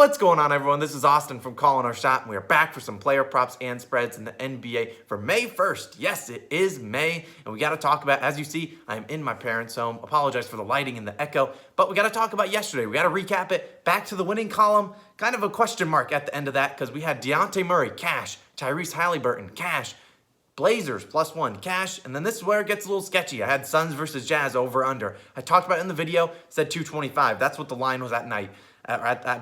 What's going on, everyone? This is Austin from Calling Our Shot, and we are back for some player props and spreads in the NBA for May 1st. Yes, it is May, and we got to talk about, as you see, I am in my parents' home. Apologize for the lighting and the echo, but we got to talk about yesterday. We got to recap it. Back to the winning column. Kind of a question mark at the end of that because we had Dejounte Murray, cash. Tyrese Halliburton, cash. Blazers, +1, cash. And then this is where it gets a little sketchy. I had Suns versus Jazz over under. I talked about it in the video, said 225. That's what the line was at night.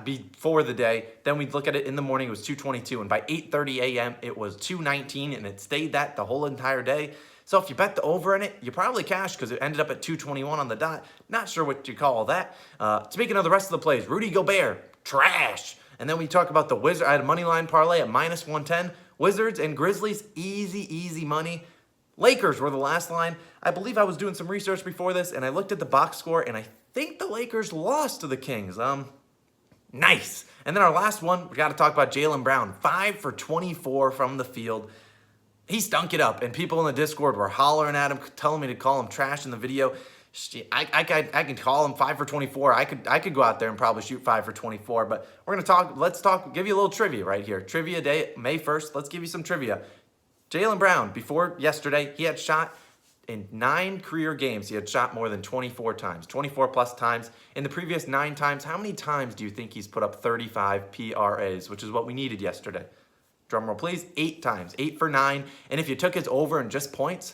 Before the day. Then we'd look at it in the morning, it was 222, and by 8:30 a.m. it was 219, and it stayed that the whole entire day. So if you bet the over in it, you probably cashed because it ended up at 221 on the dot. Not sure what you call that. Speaking of the rest of the plays, Rudy Gobert, trash. And then we talk about the Wizards. I had a money line parlay at -110. Wizards and Grizzlies, easy money. Lakers were the last line. I believe I was doing some research before this, and I looked at the box score, and I think the Lakers lost to the Kings. Nice. And then our last one, we got to talk about Jaylen Brown. 5 for 24 from the field. He stunk it up, and people in the Discord were hollering at him, telling me to call him trash in the video. I can call him 5 for 24. I could go out there and probably shoot 5 for 24, but we're going to talk. Let's talk, give you a little trivia right here. Trivia day, May 1st. Let's give you some trivia. Jaylen Brown, before yesterday, he had shot in 9 career games, he had shot more than 24 times, 24 plus times. In the previous 9 times, how many times do you think he's put up 35 PRAs, which is what we needed yesterday? Drum roll, please. 8 times, 8 for 9. And if you took his over in just points,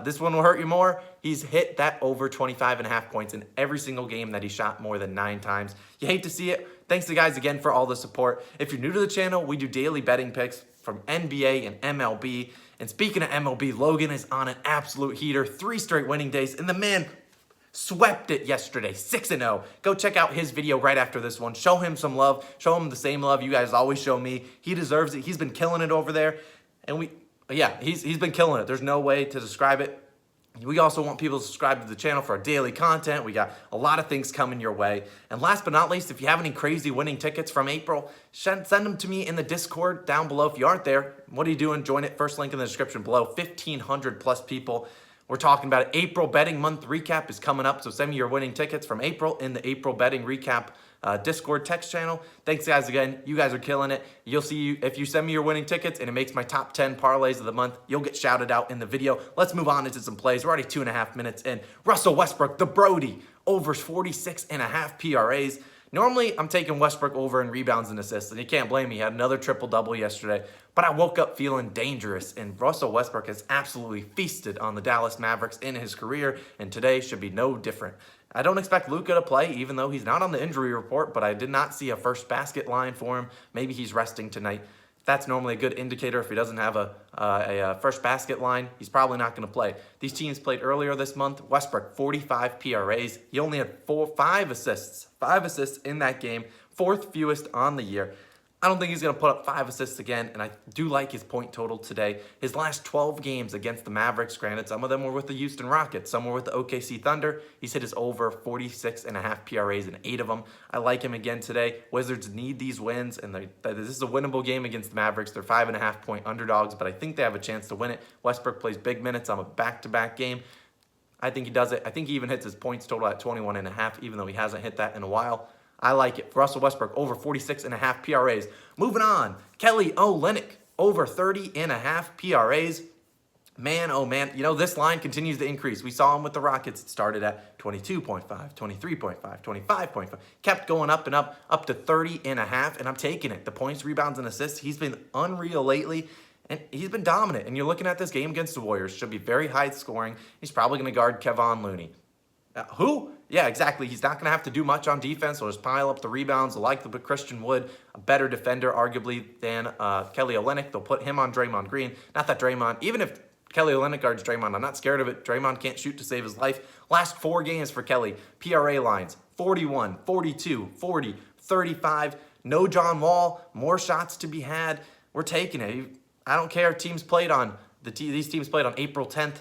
this one will hurt you more. He's hit that over 25.5 points in every single game that he shot more than 9 times. You hate to see it. Thanks to guys again for all the support. If you're new to the channel, we do daily betting picks from NBA and MLB. And speaking of MLB, Logan is on an absolute heater. 3 straight winning days, and the man swept it yesterday, 6-0. Go check out his video right after this one. Show him some love. Show him the same love you guys always show me. He deserves it. He's been killing it over there. And he's been killing it. There's no way to describe it. We also want people to subscribe to the channel for our daily content. We got a lot of things coming your way. And last but not least, if you have any crazy winning tickets from April, send them to me in the Discord down below. If you aren't there, what are you doing? Join it. First link in the description below. 1,500 plus people. We're talking about it. April betting month recap is coming up. So send me your winning tickets from April in the April betting recap Discord text channel. Thanks guys again. You guys are killing it. You'll see if you send me your winning tickets and it makes my top 10 parlays of the month, you'll get shouted out in the video. Let's move on into some plays. We're already 2.5 minutes in. Russell Westbrook, the Brody, over 46.5 PRAs. Normally, I'm taking Westbrook over in rebounds and assists, and you can't blame me. He had another triple-double yesterday, but I woke up feeling dangerous, and Russell Westbrook has absolutely feasted on the Dallas Mavericks in his career, and today should be no different. I don't expect Luka to play, even though he's not on the injury report, but I did not see a first basket line for him. Maybe he's resting tonight. That's normally a good indicator. If he doesn't have a first basket line, he's probably not going to play. These teams played earlier this month. Westbrook, 45 PRAs. He only had 5 assists. 5 assists in that game. 4th fewest on the year. I don't think he's going to put up 5 assists again, and I do like his point total today. His last 12 games against the Mavericks, granted, some of them were with the Houston Rockets, some were with the OKC Thunder. He's hit his over 46.5 PRAs in 8 of them. I like him again today. Wizards need these wins, and this is a winnable game against the Mavericks. They're 5.5-point underdogs, but I think they have a chance to win it. Westbrook plays big minutes on a back-to-back game. I think he does it. I think he even hits his points total at 21.5, even though he hasn't hit that in a while. I like it. Russell Westbrook, over 46.5 PRAs. Moving on, Kelly Olynyk, over 30.5 PRAs. Man, oh man, you know, this line continues to increase. We saw him with the Rockets. It started at 22.5, 23.5, 25.5. Kept going up and up to 30.5, and I'm taking it. The points, rebounds, and assists, he's been unreal lately. And he's been dominant. And you're looking at this game against the Warriors. Should be very high scoring. He's probably going to guard Kevon Looney. Who? Yeah, exactly. He's not going to have to do much on defense. He'll just pile up the rebounds. Like the Christian Wood, a better defender, arguably, than Kelly Olynyk. They'll put him on Draymond Green. Not that Draymond, even if Kelly Olynyk guards Draymond, I'm not scared of it. Draymond can't shoot to save his life. Last 4 games for Kelly, PRA lines, 41, 42, 40, 35. No John Wall. More shots to be had. We're taking it. I don't care. These teams played on April 10th.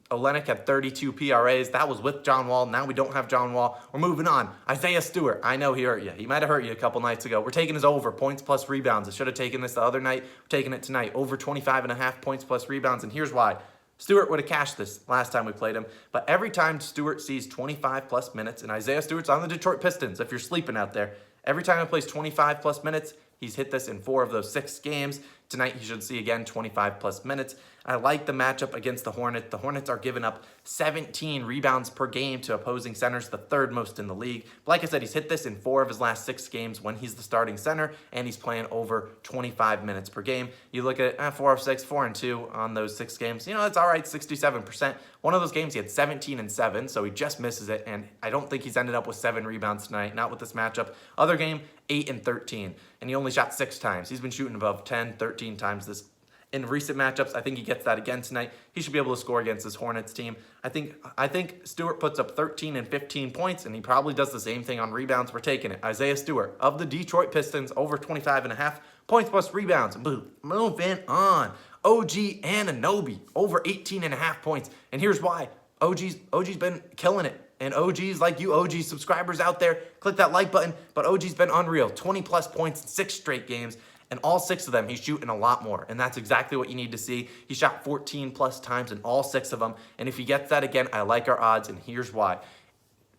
Olynyk had 32 PRAs. That was with John Wall. Now we don't have John Wall. We're moving on. Isaiah Stewart. I know he hurt you. He might have hurt you a couple nights ago. We're taking his over, points plus rebounds. I should have taken this the other night. We're taking it tonight. Over 25.5 points plus rebounds. And here's why. Stewart would have cashed this last time we played him. But every time Stewart sees 25 plus minutes, and Isaiah Stewart's on the Detroit Pistons, if you're sleeping out there, Every time he plays 25 plus minutes, he's hit this in 4 of those 6 games. Tonight, he should see again 25 plus minutes. I like the matchup against the Hornets. The Hornets are giving up 17 rebounds per game to opposing centers, the 3rd most in the league. But like I said, he's hit this in 4 of his last 6 games when he's the starting center, and he's playing over 25 minutes per game. You look at 4 of 6, 4 and 2 on those 6 games. You know, that's all right, 67%. One of those games, he had 17 and 7, so he just misses it, and I don't think he's ended up with 7 rebounds tonight, not with this matchup. Other game, 8 and 13, and he only shot 6 times. He's been shooting above 10, 13 times this in recent matchups. I think he gets that again tonight. He should be able to score against this Hornets team. I think Stewart puts up 13 and 15 points, and he probably does the same thing on rebounds. We're taking it. Isaiah Stewart of the Detroit Pistons, over 25.5 points plus rebounds. Moving on. OG Anunoby, over 18.5 points. And here's why. OG's been killing it. And OGs like you OG subscribers out there, click that like button. But OG's been unreal. 20 plus points in 6 straight games. And all 6 of them, he's shooting a lot more. And that's exactly what you need to see. He shot 14 plus times in all 6 of them. And if he gets that again, I like our odds. And here's why.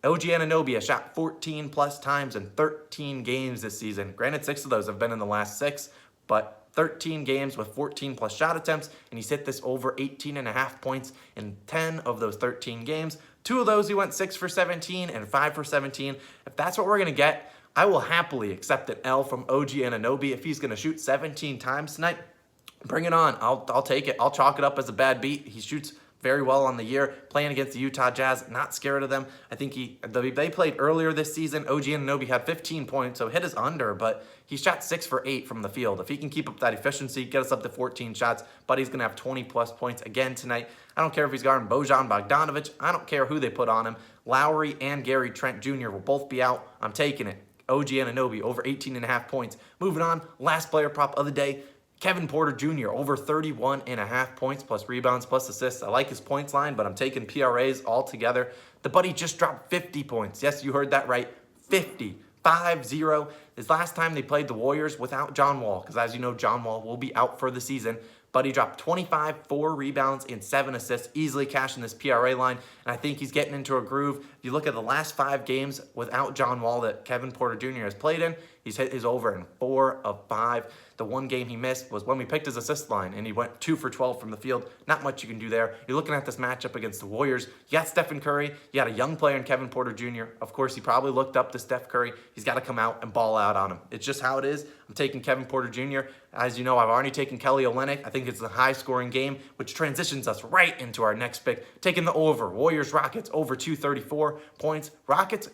OG Anunoby has shot 14 plus times in 13 games this season. Granted, 6 of those have been in the last 6, but 13 games with 14 plus shot attempts, and he's hit this over 18.5 points in 10 of those 13 games. 2 of those he went 6 for 17 and 5 for 17. If that's what we're going to get, I will happily accept an L from OG Anunoby. If he's going to shoot 17 times tonight, bring it on. I'll take it. I'll chalk it up as a bad beat. He shoots very well on the year, playing against the Utah Jazz, not scared of them. I think they played earlier this season. OG Anunoby had 15 points, so hit his under, but he shot 6 for 8 from the field. If he can keep up that efficiency, get us up to 14 shots, but he's going to have 20 plus points again tonight. I don't care if he's guarding Bojan Bogdanovic. I don't care who they put on him. Lowry and Gary Trent Jr. will both be out. I'm taking it. OG Anunoby, over 18.5 points. Moving on, last player prop of the day, Kevin Porter Jr., over 31.5 points plus rebounds plus assists. I like his points line, but I'm taking PRAs all together. The buddy just dropped 50 points. Yes, you heard that right. 50. 5-0. His last time they played the Warriors without John Wall, because as you know, John Wall will be out for the season. But he dropped 25, 4 rebounds, and 7 assists, easily cashing this PRA line. And I think he's getting into a groove. If you look at the last 5 games without John Wall that Kevin Porter Jr. has played in, he's hit his over in 4 of 5. The one game he missed was when we picked his assist line, and he went 2 for 12 from the field. Not much you can do there. You're looking at this matchup against the Warriors. You got Stephen Curry. You got a young player in Kevin Porter Jr. Of course, he probably looked up to Steph Curry. He's got to come out and ball out on him. It's just how it is. I'm taking Kevin Porter Jr. As you know, I've already taken Kelly Olynyk. I think it's a high-scoring game, which transitions us right into our next pick. Taking the over. Warriors-Rockets, over 234 points. Rockets,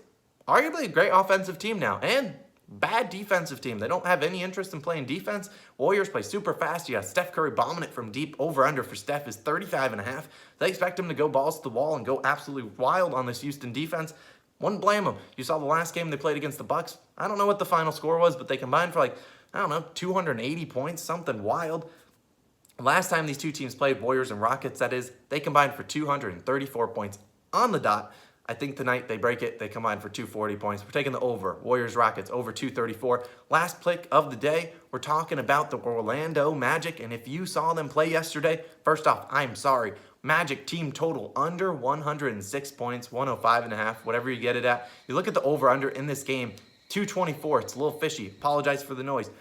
arguably a great offensive team now, and bad defensive team. They don't have any interest in playing defense. Warriors play super fast. You got Steph Curry bombing it from deep. Over-under for Steph is 35.5. They expect him to go balls to the wall and go absolutely wild on this Houston defense. Wouldn't blame them. You saw the last game they played against the Bucks. I don't know what the final score was, but they combined for 280 points, something wild. Last time these two teams played, Warriors and Rockets, that is, they combined for 234 points on the dot. I think tonight they break it. They combine for 240 points. We're taking the over. Warriors-Rockets, over 234. Last pick of the day, we're talking about the Orlando Magic. And if you saw them play yesterday, first off, I'm sorry. Magic team total under 106 points, 105.5, whatever you get it at. You look at the over-under in this game, 224. It's a little fishy. Apologize for the noise.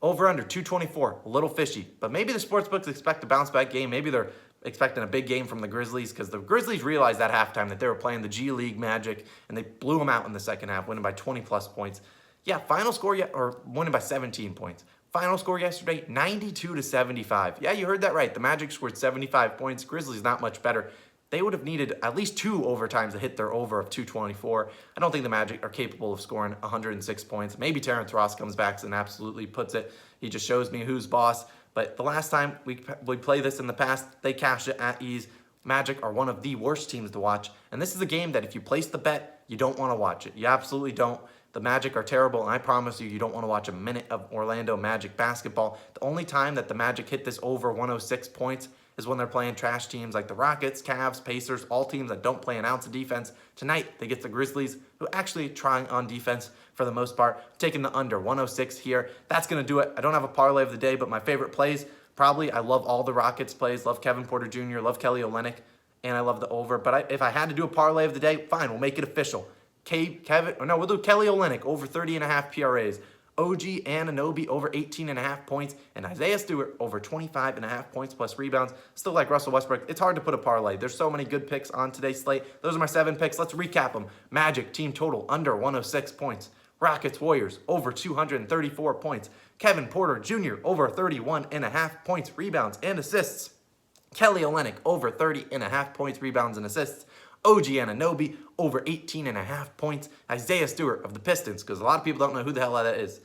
Over-under, 224, a little fishy. But maybe the sportsbooks expect a bounce-back game. Maybe they're expecting a big game from the Grizzlies, because the Grizzlies realized that halftime that they were playing the G League Magic, and they blew them out in the second half, winning by 20-plus points. Yeah, final score, or winning by 17 points. Final score yesterday, 92-75. Yeah, you heard that right. The Magic scored 75 points. Grizzlies not much better. They would have needed at least 2 overtimes to hit their over of 224. I don't think the Magic are capable of scoring 106 points. Maybe Terrence Ross comes back and absolutely puts it. He just shows me who's boss. But the last time we play this in the past, they cashed it at ease. Magic are one of the worst teams to watch. And this is a game that if you place the bet, you don't want to watch it. You absolutely don't. The Magic are terrible, and I promise you, you don't want to watch a minute of Orlando Magic basketball. The only time that the Magic hit this over 106 points is when they're playing trash teams like the Rockets, Cavs, Pacers, all teams that don't play an ounce of defense. Tonight, they get the Grizzlies, who actually trying on defense for the most part. Taking the under 106 here. That's going to do it. I don't have a parlay of the day, but my favorite plays, probably, I love all the Rockets plays. Love Kevin Porter Jr., love Kelly Olynyk, and I love the over. But if I had to do a parlay of the day, fine, we'll make it official. We'll do Kelly Olynyk over 30.5 PRAs. OG Anunoby over 18.5 points, and Isaiah Stewart over 25.5 points plus rebounds. Still like Russell Westbrook. It's hard to put a parlay. There's so many good picks on today's slate. Those are my 7 picks. Let's recap them. Magic, team total under 106 points. Rockets, Warriors, over 234 points. Kevin Porter Jr., over 31.5 points, rebounds, and assists. Kelly Olynyk, over 30.5 points, rebounds, and assists. OG Anunoby, over 18.5 points. Isaiah Stewart of the Pistons, because a lot of people don't know who the hell that is.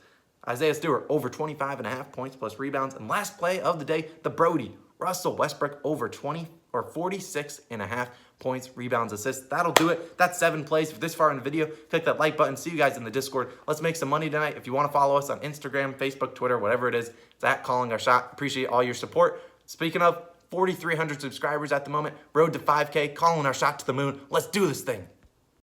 Isaiah Stewart, over 25.5 points plus rebounds. And last play of the day, the Brody. Russell Westbrook, over 46.5 points, rebounds, assists. That'll do it. That's 7 plays. For this far in the video, click that like button. See you guys in the Discord. Let's make some money tonight. If you want to follow us on Instagram, Facebook, Twitter, whatever it is, it's at Calling Our Shot. Appreciate all your support. Speaking of, 4,300 subscribers at the moment. Road to 5K. Calling Our Shot to the moon. Let's do this thing.